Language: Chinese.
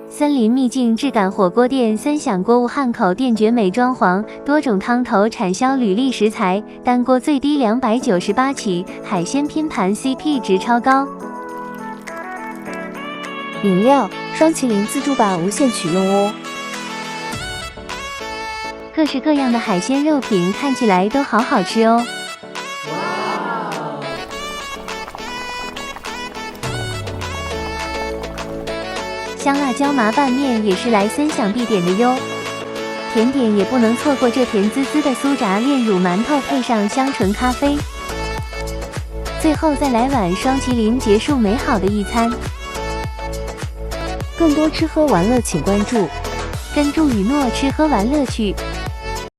森林秘境质感火锅店森享锅物汉口店绝美装潢，多种汤头产销履历食材，单锅最低298起，海鲜拼盘 CP 值超高。饮料双麒麟自助吧无限取用哦。各式各样的海鲜肉品看起来都好好吃哦。香辣椒麻拌面也是来森享必点的哟。甜点也不能错过这甜滋滋的酥炸炼乳馒头，配上香醇咖啡。最后再来碗双麒麟，结束美好的一餐。更多吃喝玩乐请关注，跟住雨诺吃喝玩乐趣。